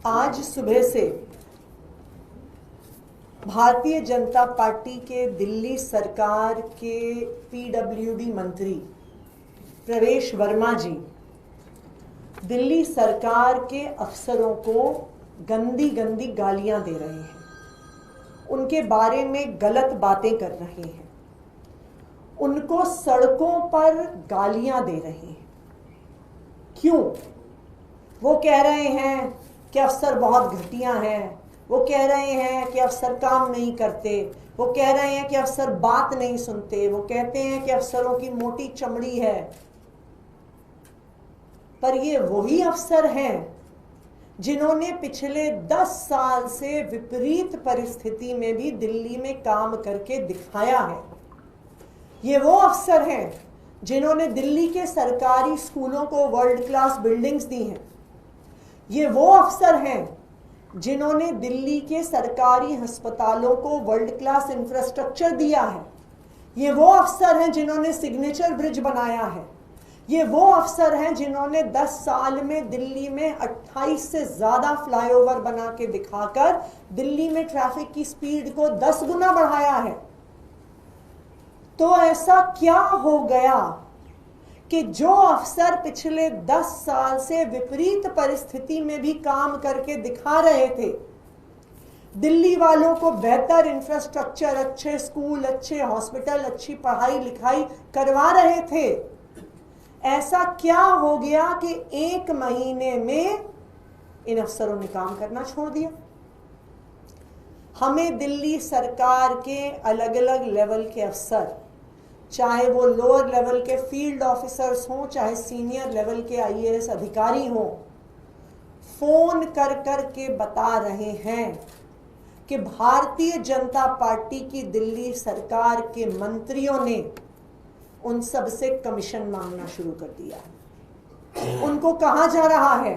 आज सुबह से भारतीय जनता पार्टी के दिल्ली सरकार के पीडब्ल्यूडी मंत्री प्रवेश वर्मा जी दिल्ली सरकार के अफसरों को गंदी गंदी गालियां दे रहे हैं, उनके बारे में गलत बातें कर रहे हैं, उनको सड़कों पर गालियां दे रहे हैं। क्यों? वो कह रहे हैं कि अफसर बहुत घटिया हैं, वो कह रहे हैं कि अफसर काम नहीं करते, वो कह रहे हैं कि अफसर बात नहीं सुनते, वो कहते हैं कि अफसरों की मोटी चमड़ी है। पर ये वही अफसर हैं जिन्होंने पिछले 10 साल से विपरीत परिस्थिति में भी दिल्ली में काम करके दिखाया है। ये वो अफसर हैं जिन्होंने दिल्ली के सरकारी स्कूलों को वर्ल्ड क्लास बिल्डिंग्स दी हैं। ये वो अफसर हैं जिन्होंने दिल्ली के सरकारी अस्पतालों को वर्ल्ड क्लास इंफ्रास्ट्रक्चर दिया है। ये वो अफसर हैं जिन्होंने सिग्नेचर ब्रिज बनाया है। ये वो अफसर हैं जिन्होंने 10 साल में दिल्ली में 28 से ज़्यादा फ्लाईओवर बना के दिखाकर दिल्ली में ट्रैफिक की स्पीड को 10 गुना बढ़ाया है। तो ऐसा क्या हो गया कि जो अफसर पिछले 10 साल से विपरीत परिस्थिति में भी काम करके दिखा रहे थे, दिल्ली वालों को बेहतर इंफ्रास्ट्रक्चर, अच्छे स्कूल, अच्छे हॉस्पिटल, अच्छी पढ़ाई लिखाई करवा रहे थे, ऐसा क्या हो गया कि 1 महीने में इन अफसरों ने काम करना छोड़ दिया? हमें दिल्ली सरकार के अलग अलग लेवल के अफसर, चाहे वो लोअर लेवल के फील्ड ऑफिसर्स हों, चाहे सीनियर लेवल के आईएएस अधिकारी हों, फोन कर कर के बता रहे हैं कि भारतीय जनता पार्टी की दिल्ली सरकार के मंत्रियों ने उन सब से कमीशन मांगना शुरू कर दिया है। उनको कहा जा रहा है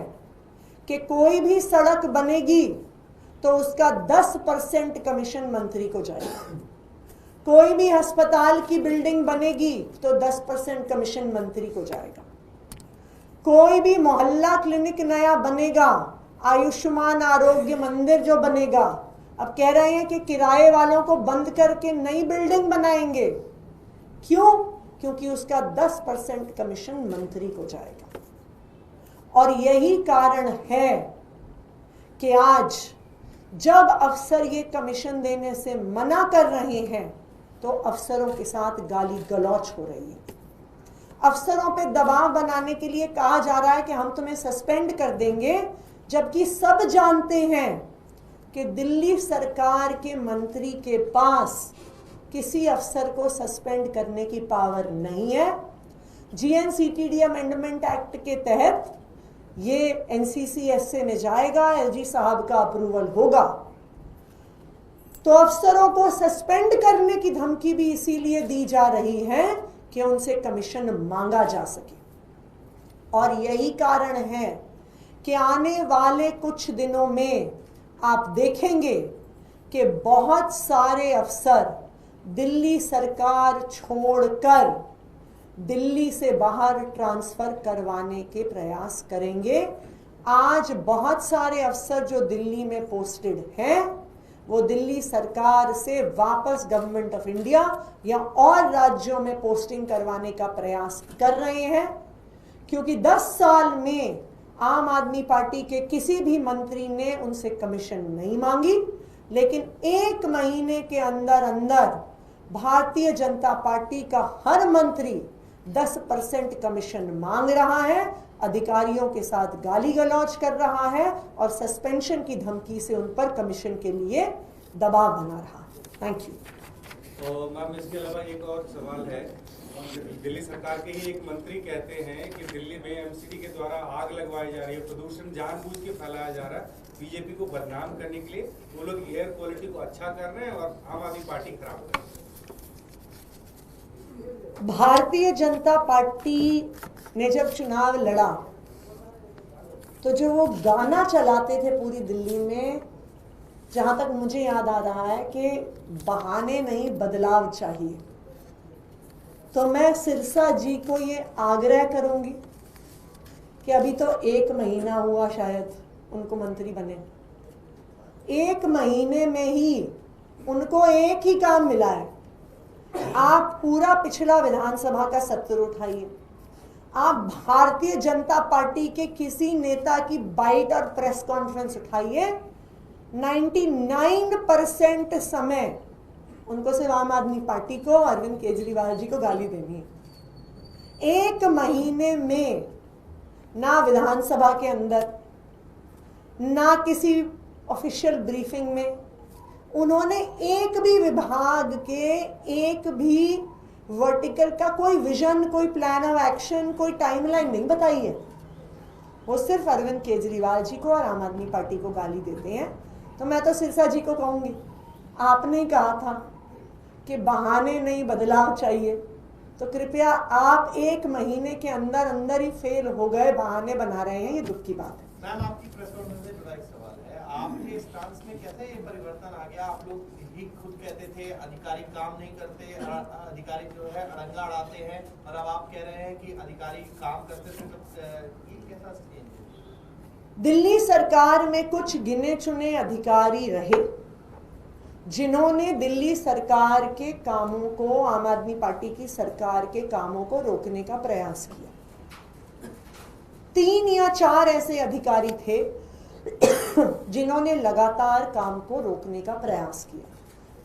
कि कोई भी सड़क बनेगी तो उसका 10% कमीशन मंत्री को जाएगा, कोई भी अस्पताल की बिल्डिंग बनेगी तो 10% कमीशन मंत्री को जाएगा, कोई भी मोहल्ला क्लिनिक नया बनेगा, आयुष्मान आरोग्य मंदिर जो बनेगा, अब कह रहे हैं कि किराए वालों को बंद करके नई बिल्डिंग बनाएंगे। क्यों? क्योंकि उसका 10% कमीशन मंत्री को जाएगा। और यही कारण है कि आज जब अफसर ये कमीशन देने से मना कर रहे हैं तो अफसरों के साथ गाली गलौच हो रही है। अफसरों पे दबाव बनाने के लिए कहा जा रहा है कि हम तुम्हें सस्पेंड कर देंगे, जबकि सब जानते हैं कि दिल्ली सरकार के मंत्री के पास किसी अफसर को सस्पेंड करने की पावर नहीं है। जीएनसीटीडी अमेंडमेंट एक्ट के तहत ये एनसीसीएसए में जाएगा, एलजी साहब का अप्रूवल होगा। तो अफसरों को सस्पेंड करने की धमकी भी इसीलिए दी जा रही है कि उनसे कमीशन मांगा जा सके। और यही कारण है कि आने वाले कुछ दिनों में आप देखेंगे कि बहुत सारे अफसर दिल्ली सरकार छोड़कर दिल्ली से बाहर ट्रांसफर करवाने के प्रयास करेंगे। आज बहुत सारे अफसर जो दिल्ली में पोस्टेड हैं वो दिल्ली सरकार से वापस गवर्नमेंट ऑफ इंडिया या और राज्यों में पोस्टिंग करवाने का प्रयास कर रहे हैं, क्योंकि 10 साल में आम आदमी पार्टी के किसी भी मंत्री ने उनसे कमीशन नहीं मांगी, लेकिन 1 महीने के अंदर अंदर भारतीय जनता पार्टी का हर मंत्री 10% कमीशन मांग रहा है, अधिकारियों के साथ गाली गलौज कर रहा है और सस्पेंशन की धमकी से उन पर कमीशन के लिए दबाव बना रहा है। Thank you. तो मैम, इसके अलावा एक और सवाल है। दिल्ली सरकार के ही एक मंत्री कहते हैं कि दिल्ली में एमसीडी के द्वारा आग लगवाई जा रही है, प्रदूषण जानबूझ के फैलाया जा रहा है बीजेपी को बदनाम करने के लिए। वो लोग एयर क्वालिटी को अच्छा कर रहे हैं और आम आदमी पार्टी खराब कर रही है। भारतीय जनता पार्टी ने जब चुनाव लड़ा तो जो वो गाना चलाते थे पूरी दिल्ली में, जहां तक मुझे याद आ रहा है कि बहाने नहीं बदलाव चाहिए, तो मैं सिरसा जी को ये आग्रह करूंगी कि अभी तो 1 महीना हुआ शायद उनको मंत्री बने। 1 महीने में ही उनको एक ही काम मिला है। आप पूरा पिछला विधानसभा का सत्र उठाइए, आप भारतीय जनता पार्टी के किसी नेता की बाइट और प्रेस कॉन्फ्रेंस उठाइए, 99% समय उनको सिर्फ आम आदमी पार्टी को, अरविंद केजरीवाल जी को गाली देनी है। 1 महीने में ना विधानसभा के अंदर, ना किसी ऑफिशियल ब्रीफिंग में उन्होंने एक भी विभाग के एक भी वर्टिकल का कोई विजन, कोई प्लान ऑफ एक्शन, कोई टाइमलाइन नहीं बताई है। वो सिर्फ अरविंद केजरीवाल जी को और आम आदमी पार्टी को गाली देते हैं। तो मैं तो सिरसा जी को कहूंगी, आपने कहा था कि बहाने नहीं बदलाव चाहिए, तो कृपया आप 1 महीने के अंदर अंदर ही फेल हो गए, बहाने बना रहे हैं, ये दुख की बात है। मैम, आपकी प्रेस कॉन्फ्रेंस से जुड़ा एक सवाल है, आपके स्टांस में कैसे ये परिवर्तन आ गया? आप लोग ही खुद कहते थे अधिकारी काम नहीं करते, अधिकारी जो है अड़ंगा अड़ाते हैं, और अब आप कह रहे हैं कि अधिकारी काम करते थे, तो ये कैसा चेंज है? दिल्ली सरकार में कुछ गिने चुने अधिकारी रहे जिन्होंने दिल्ली सरकार के कामों को, आम आदमी पार्टी की सरकार के कामों को रोकने का प्रयास किया। 3 या 4 ऐसे अधिकारी थे जिन्होंने लगातार काम को रोकने का प्रयास किया।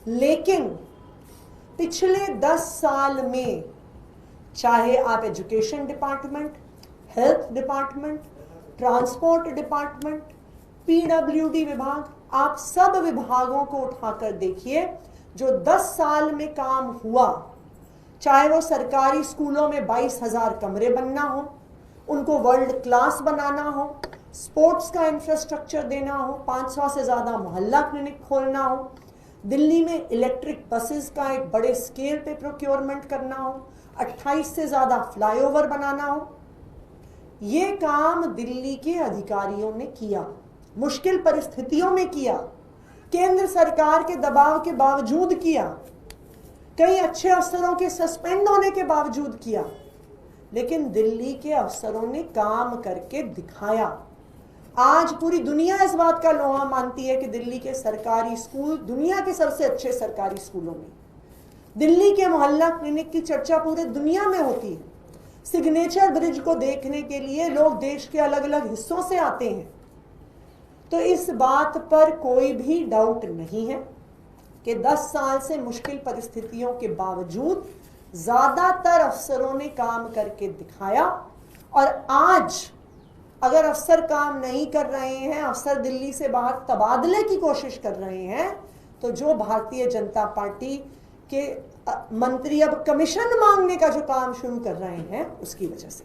लेकिन पिछले 10 साल में, चाहे आप education department, health department, transport department, PWD विभाग, आप सब विभागों को उठाकर देखिए, जो 10 साल में काम हुआ, चाहे वो सरकारी स्कूलों में 22,000 कमरे बनना हो, उनको वर्ल्ड क्लास बनाना हो, स्पोर्ट्स का इंफ्रास्ट्रक्चर देना हो, 500 से ज़्यादा मोहल्ला क्लिनिक खोलना हो, दिल्ली में इलेक्ट्रिक बसेस का एक बड़े स्केल पे प्रोक्योरमेंट करना हो, 28 से ज़्यादा फ्लाईओवर बनाना हो, ये काम दिल्ली के अधिकारियों ने किया। मुश्किल परिस्थितियों में किया, केंद्र सरकार के दबाव के बावजूद किया, कई अच्छे अफसरों के सस्पेंड होने के बावजूद किया, लेकिन दिल्ली के अफसरों ने काम करके दिखाया। आज पूरी दुनिया इस बात का लोहा मानती है कि दिल्ली के सरकारी स्कूल दुनिया के सबसे अच्छे सरकारी स्कूलों में, दिल्ली के मोहल्ला क्लिनिक की चर्चा पूरे दुनिया में होती है। सिग्नेचर ब्रिज को देखने के लिए लोग देश के अलग अलग हिस्सों से आते हैं। तो इस बात पर कोई भी डाउट नहीं है कि 10 साल से मुश्किल परिस्थितियों के बावजूद ज्यादातर अफसरों ने काम करके दिखाया। और आज अगर अफसर काम नहीं कर रहे हैं, अफसर दिल्ली से बाहर तबादले की कोशिश कर रहे हैं, तो जो भारतीय जनता पार्टी के मंत्री अब कमीशन मांगने का जो काम शुरू कर रहे हैं, उसकी वजह से।